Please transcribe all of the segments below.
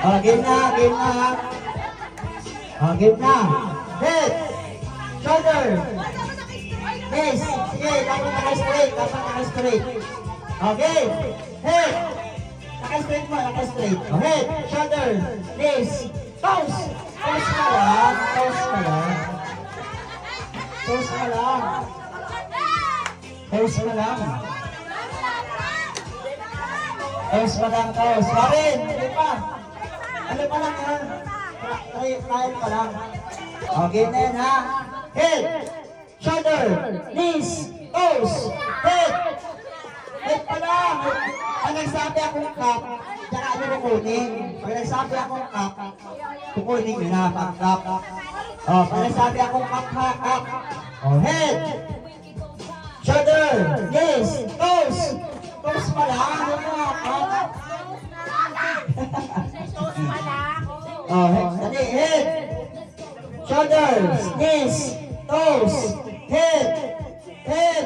Game na, game na. Game na. Head. Shoulder. Knees. Sige, dapat naka-straight. Dapat naka-straight. Okay. Head. Naka-straight mo, naka-straight. Head. Shoulder. Knees. Toes. Toes ka lang. Toes ka lang. Toes ka lang. Toes ka lang. Toes pa lang, toes. Marin, hindi pa. Ano pa lang yan? Trial pa lang. Okay na yan, ha? Head, shoulder, knees, toes, head. Head pa lang. Pag nagsabi akong cup, tsaka ano kukunin? Pag nagsabi akong cup, kukunin nyo na, cup. Pag nagsabi akong cup, cup. Head, shoulder, knees, toes. Toes pa lang. Ano mga cup? Head, shoulders, knees, toes, head,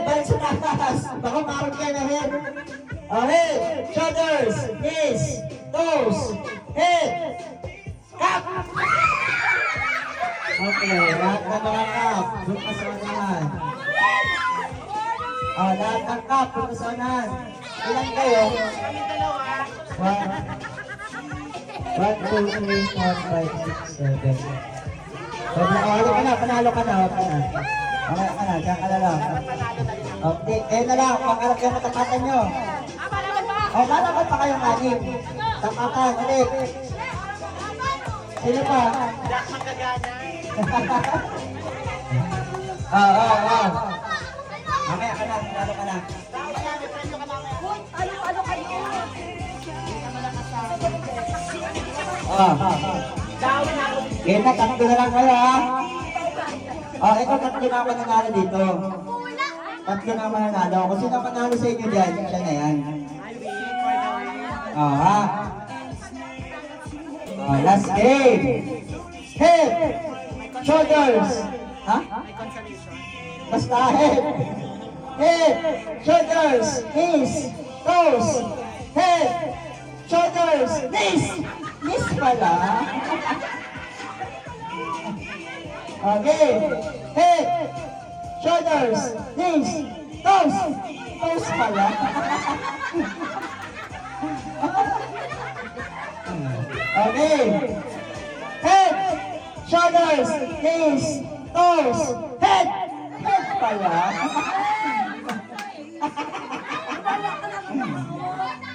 balik sa taas. Baka marunong kayo na head. Head, shoulders, knees, toes, head, cup. Okay, lahat ng mga cup, doon ka sa unahan. Lahat ng cup, doon ka sa unahan. Ilan kayo? Kami dalawa. 1, 2, 3, 4, 5, 6, 7. Panalo ka na, panalo ka na. Mamaya ka na, diyan ka na lang. Okay, kayo na lang, pangarap kayo matapatan nyo. Malaban pa kayong anim. Tapatan, ulit. Sino pa? Jack magagana. Mamaya ka na, panalo ka na. Kaya na, tatlo na lang kayo, ha? Ito, tatlo na ako nanalo dito. Tatlo na mananalo. Kung sino manalo sa inyo dyan, siya na yan. Last game. Head, shoulders. Basta head. Head, shoulders, knees, toes. Head, shoulders, knees. Knees pala. Okay. Head, shoulders, knees, toes. Toes pala. Okay. Head, shoulders, knees, toes. Head. Head pala.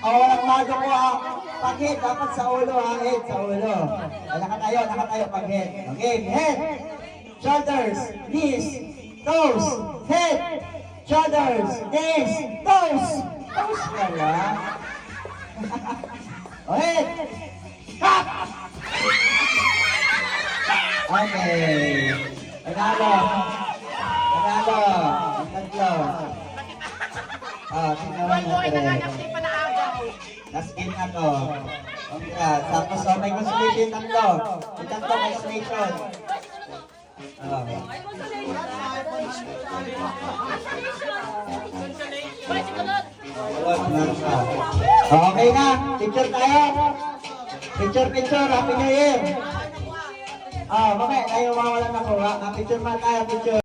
Walang mago ko, ha. Pag-head, dapat sa ulo, ha. Head, sa ulo. Nakatayo, pag-head. Okay, head, shoulders, knees, toes, head, shoulders, knees, toes. Toes pala. Head, cup. Okay. Panalo. Ang tatlo. Last game na to. Tapos may consolation tatlo. Yung tatlo consolation. Okay na. Picture tayo. Picture. Happy New Year. Mamaya tayo mawalan ako. Picture pa tayo. Picture.